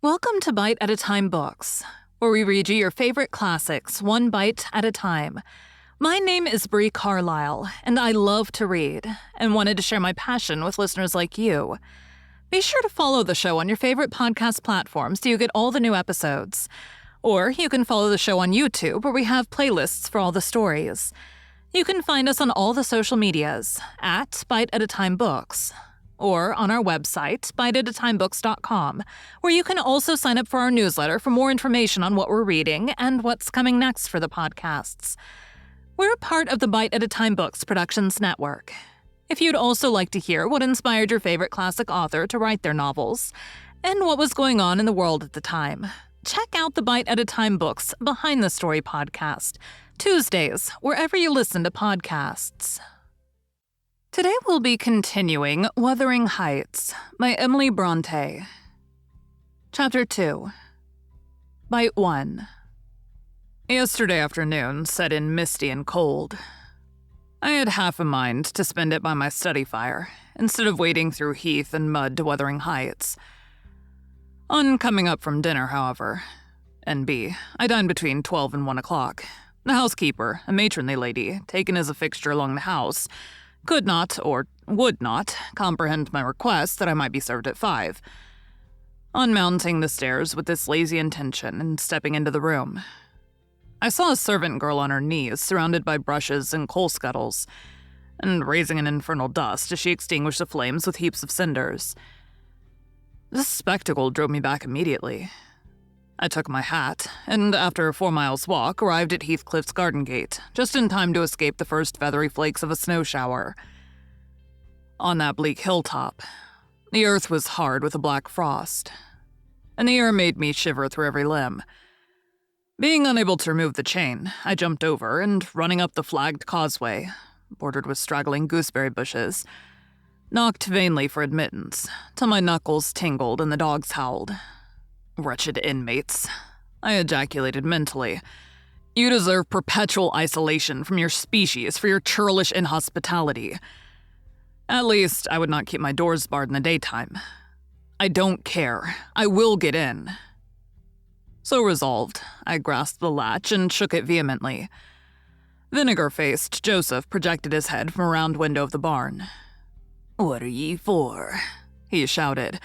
Welcome to Bite at a Time Books, where we read you your favorite classics one bite at a time. My name is Bree Carlile, and I love to read, and wanted to share my passion with listeners like you. Be sure to follow the show on your favorite podcast platforms so you get all the new episodes. Or you can follow the show on YouTube, where we have playlists for all the stories. You can find us on all the social medias, at Bite at a Time Books, or on our website, biteatatimebooks.com, where you can also sign up for our newsletter for more information on what we're reading and what's coming next for the podcasts. We're part of the Bite at a Time Books Productions Network. If you'd also like to hear what inspired your favorite classic author to write their novels, and what was going on in the world at the time, check out the Bite at a Time Books Behind the Story podcast, Tuesdays, wherever you listen to podcasts. Today we'll be continuing Wuthering Heights by Emily Brontë. Chapter 2. Bite 1. Yesterday afternoon set in misty and cold. I had half a mind to spend it by my study fire, instead of wading through heath and mud to Wuthering Heights. On coming up from dinner, however, N.B., I dined between 12 and 1 o'clock. The housekeeper, a matronly lady, taken as a fixture along the house, could not, or would not, comprehend my request that I might be served at 5. On mounting the stairs with this lazy intention and stepping into the room, I saw a servant girl on her knees, surrounded by brushes and coal scuttles, and raising an infernal dust as she extinguished the flames with heaps of cinders. This spectacle drove me back immediately. I took my hat, and after a 4 miles walk, arrived at Heathcliff's garden gate, just in time to escape the first feathery flakes of a snow shower. On that bleak hilltop, the earth was hard with a black frost, and the air made me shiver through every limb. Being unable to remove the chain, I jumped over, and running up the flagged causeway, bordered with straggling gooseberry bushes, knocked vainly for admittance, till my knuckles tingled and the dogs howled. Wretched inmates, I ejaculated mentally. You deserve perpetual isolation from your species for your churlish inhospitality. At least, I would not keep my doors barred in the daytime. I don't care. I will get in. So resolved, I grasped the latch and shook it vehemently. Vinegar-faced Joseph projected his head from a round window of the barn. "What are ye for?" he shouted.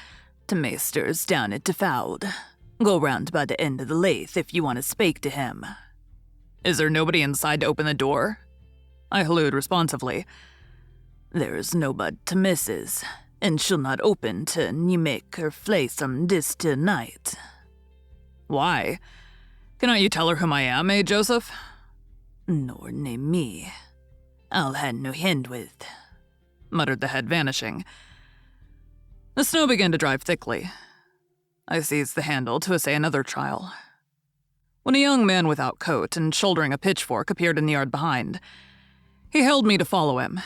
"To Maester's down at Defaude. Go round by the end of the lath if you want to spake to him." "Is there nobody inside to open the door?" I hallooed responsively. "There's nobody to missus, and she'll not open till ye make her flay some dis till night." "Why? Cannot you tell her whom I am, eh, Joseph?" "Nor name me. I'll ha' no hand with," muttered the head, vanishing. The snow began to drive thickly. I seized the handle to essay another trial, when a young man without coat and shouldering a pitchfork appeared in the yard behind. He hailed me to follow him,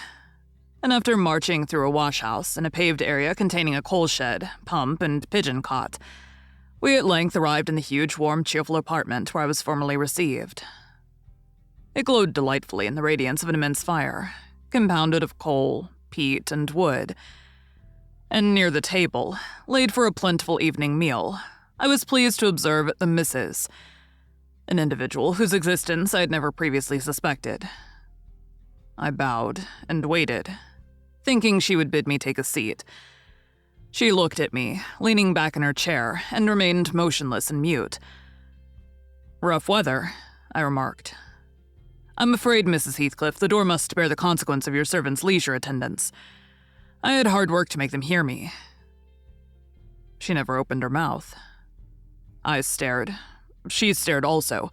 and after marching through a wash-house and a paved area containing a coal shed, pump, and pigeon cot, we at length arrived in the huge, warm, cheerful apartment where I was formerly received. It glowed delightfully in the radiance of an immense fire, compounded of coal, peat, and wood, and near the table, laid for a plentiful evening meal, I was pleased to observe the Mrs., an individual whose existence I had never previously suspected. I bowed and waited, thinking she would bid me take a seat. She looked at me, leaning back in her chair, and remained motionless and mute. "Rough weather," I remarked. "I'm afraid, Mrs. Heathcliff, the door must bear the consequence of your servants' leisure attendance. I had hard work to make them hear me." She never opened her mouth. I stared. She stared also.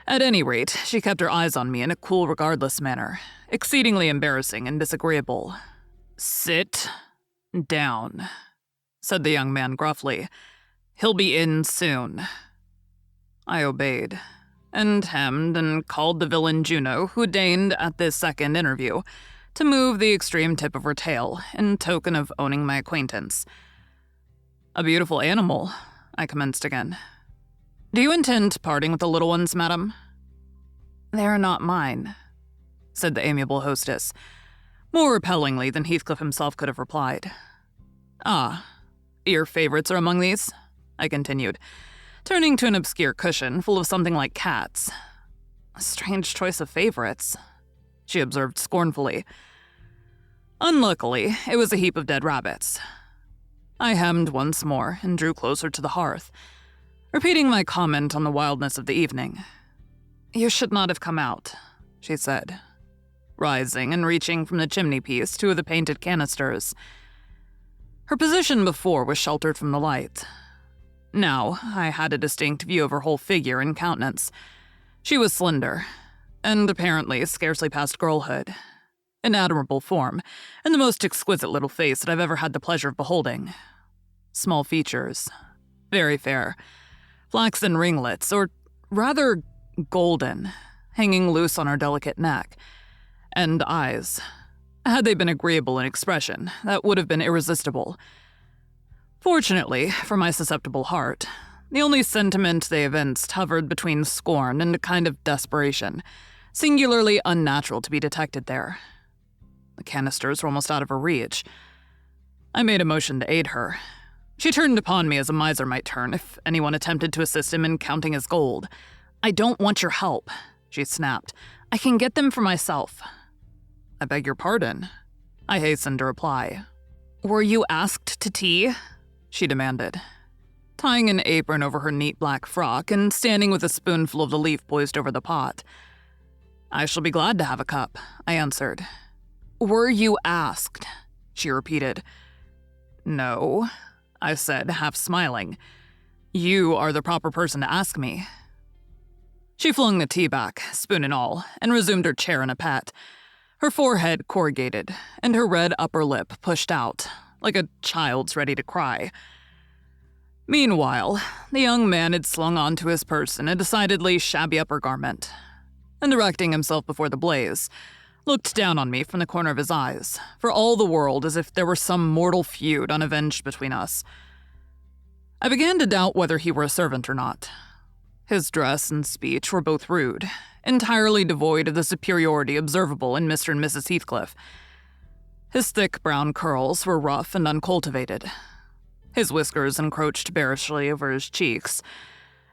At any rate, she kept her eyes on me in a cool, regardless manner, exceedingly embarrassing and disagreeable. "Sit down," said the young man gruffly. "He'll be in soon." I obeyed, and hemmed and called the villain Juno, who deigned, at this second interview, to move the extreme tip of her tail in token of owning my acquaintance. "A beautiful animal," I commenced again. "Do you intend parting with the little ones, madam?" "They are not mine," said the amiable hostess, more repellingly than Heathcliff himself could have replied. "Ah, your favorites are among these?" I continued, turning to an obscure cushion full of something like cats. A strange choice of favorites, she observed scornfully. Unluckily, it was a heap of dead rabbits. I hemmed once more and drew closer to the hearth, repeating my comment on the wildness of the evening. You should not have come out, she said, rising and reaching from the chimney-piece two of the painted canisters. Her position before was sheltered from the light. Now, I had a distinct view of her whole figure and countenance. She was slender, and apparently scarcely past girlhood. An admirable form, and the most exquisite little face that I've ever had the pleasure of beholding. Small features, very fair, flaxen ringlets, or rather golden, hanging loose on her delicate neck, and eyes. Had they been agreeable in expression, that would have been irresistible. Fortunately, for my susceptible heart, the only sentiment they evinced hovered between scorn and a kind of desperation, singularly unnatural to be detected there. The canisters were almost out of her reach. I made a motion to aid her. She turned upon me as a miser might turn if anyone attempted to assist him in counting his gold. I don't want your help, she snapped. I can get them for myself. I beg your pardon, I hastened to reply. Were you asked to tea? She demanded, tying an apron over her neat black frock and standing with a spoonful of the leaf poised over the pot. I shall be glad to have a cup, I answered. Were you asked? She repeated. No, I said, half smiling. You are the proper person to ask me. She flung the tea back, spoon and all, and resumed her chair in a pet, her forehead corrugated and her red upper lip pushed out, like a child's ready to cry. Meanwhile, the young man had slung onto his person a decidedly shabby upper garment, and directing himself before the blaze, looked down on me from the corner of his eyes, for all the world as if there were some mortal feud unavenged between us. I began to doubt whether he were a servant or not. His dress and speech were both rude, entirely devoid of the superiority observable in Mr. and Mrs. Heathcliff. His thick brown curls were rough and uncultivated. His whiskers encroached bearishly over his cheeks,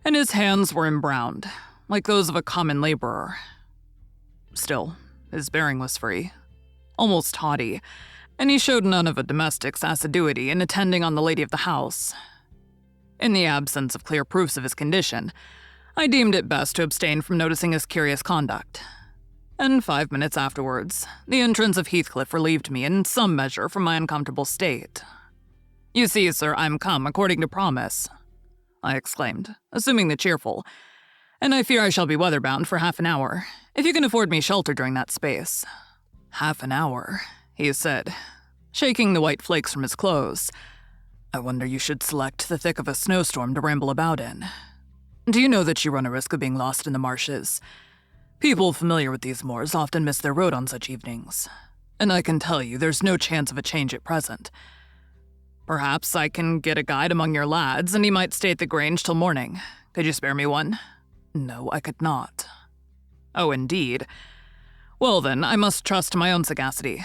and his hands were embrowned, like those of a common laborer. Still, his bearing was free, almost haughty, and he showed none of a domestic's assiduity in attending on the lady of the house. In the absence of clear proofs of his condition, I deemed it best to abstain from noticing his curious conduct. And 5 minutes afterwards, the entrance of Heathcliff relieved me in some measure from my uncomfortable state. You see, sir, I'm come according to promise, I exclaimed, assuming the cheerful, and I fear I shall be weather-bound for half an hour, if you can afford me shelter during that space. Half an hour, he said, shaking the white flakes from his clothes. I wonder you should select the thick of a snowstorm to ramble about in. Do you know that you run a risk of being lost in the marshes? People familiar with these moors often miss their road on such evenings, and I can tell you there's no chance of a change at present. Perhaps I can get a guide among your lads, and he might stay at the Grange till morning. Could you spare me one? No, I could not. Oh, indeed. Well then, I must trust to my own sagacity.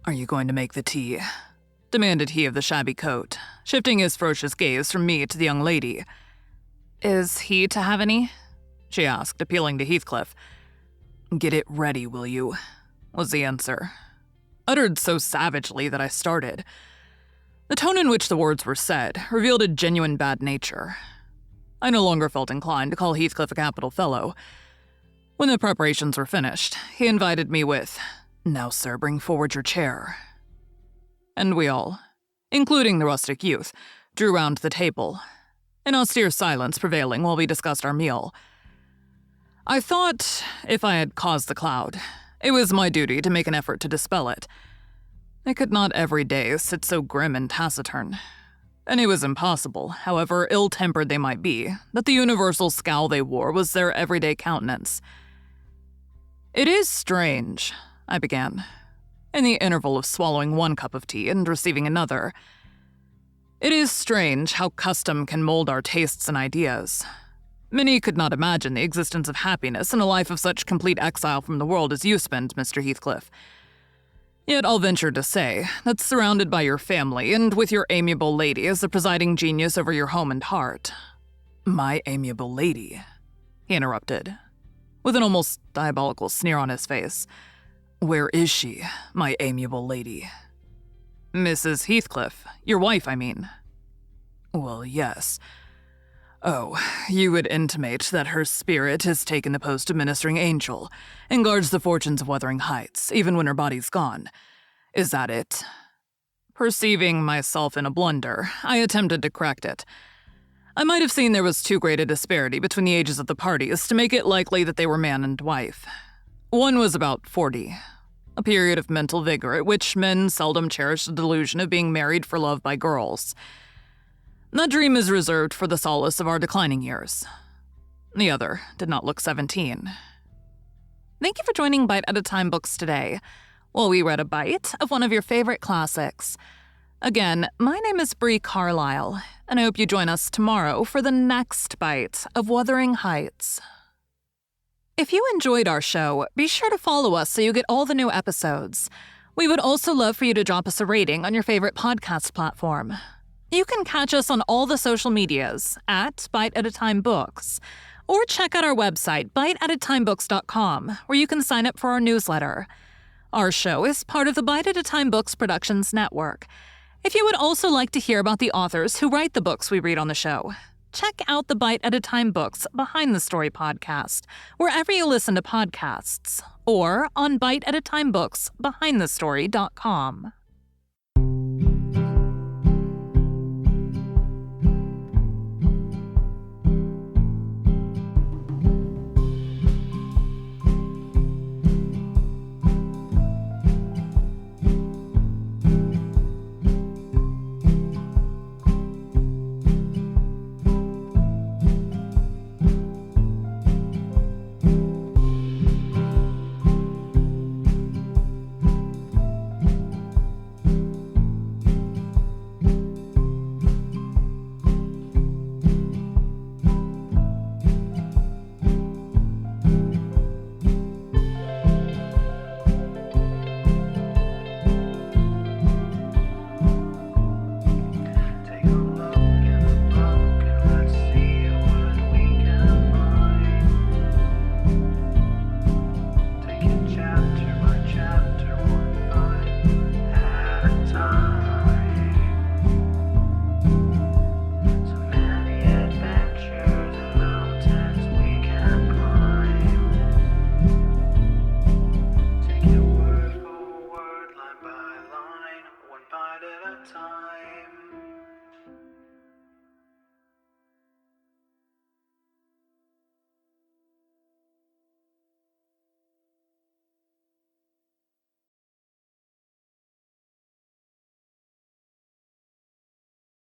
Are you going to make the tea? Demanded he of the shabby coat, shifting his ferocious gaze from me to the young lady. Is he to have any? She asked, appealing to Heathcliff. Get it ready, will you? Was the answer, uttered so savagely that I started. The tone in which the words were said revealed a genuine bad nature. I no longer felt inclined to call Heathcliff a capital fellow. When the preparations were finished, he invited me with, Now, sir, bring forward your chair. And we all, including the rustic youth, drew round the table, an austere silence prevailing while we discussed our meal. I thought, if I had caused the cloud, it was my duty to make an effort to dispel it. I could not every day sit so grim and taciturn, and it was impossible, however ill-tempered they might be, that the universal scowl they wore was their everyday countenance. It is strange, I began, in the interval of swallowing one cup of tea and receiving another. It is strange how custom can mold our tastes and ideas. Many could not imagine the existence of happiness in a life of such complete exile from the world as you spend, Mr. Heathcliff. Yet I'll venture to say that surrounded by your family and with your amiable lady as the presiding genius over your home and heart." "My amiable lady," he interrupted, with an almost diabolical sneer on his face. "Where is she, my amiable lady?" "Mrs. Heathcliff, your wife, I mean." "Well, yes. Oh, you would intimate that her spirit has taken the post of ministering angel and guards the fortunes of Wuthering Heights, even when her body's gone. Is that it?" Perceiving myself in a blunder, I attempted to correct it. I might have seen there was too great a disparity between the ages of the parties to make it likely that they were man and wife. One was about 40, a period of mental vigor at which men seldom cherish the delusion of being married for love by girls. That dream is reserved for the solace of our declining years. The other did not look 17. Thank you for joining Bite at a Time Books today, while we read a bite of one of your favorite classics. Again, my name is Bree Carlile, and I hope you join us tomorrow for the next bite of Wuthering Heights. If you enjoyed our show, be sure to follow us so you get all the new episodes. We would also love for you to drop us a rating on your favorite podcast platform. You can catch us on all the social medias at Bite at a Time Books, or check out our website, biteatatimebooks.com, where you can sign up for our newsletter. Our show is part of the Bite at a Time Books Productions Network. If you would also like to hear about the authors who write the books we read on the show, check out the Bite at a Time Books Behind the Story podcast, wherever you listen to podcasts, or on biteatatimebooksbehindthestory.com.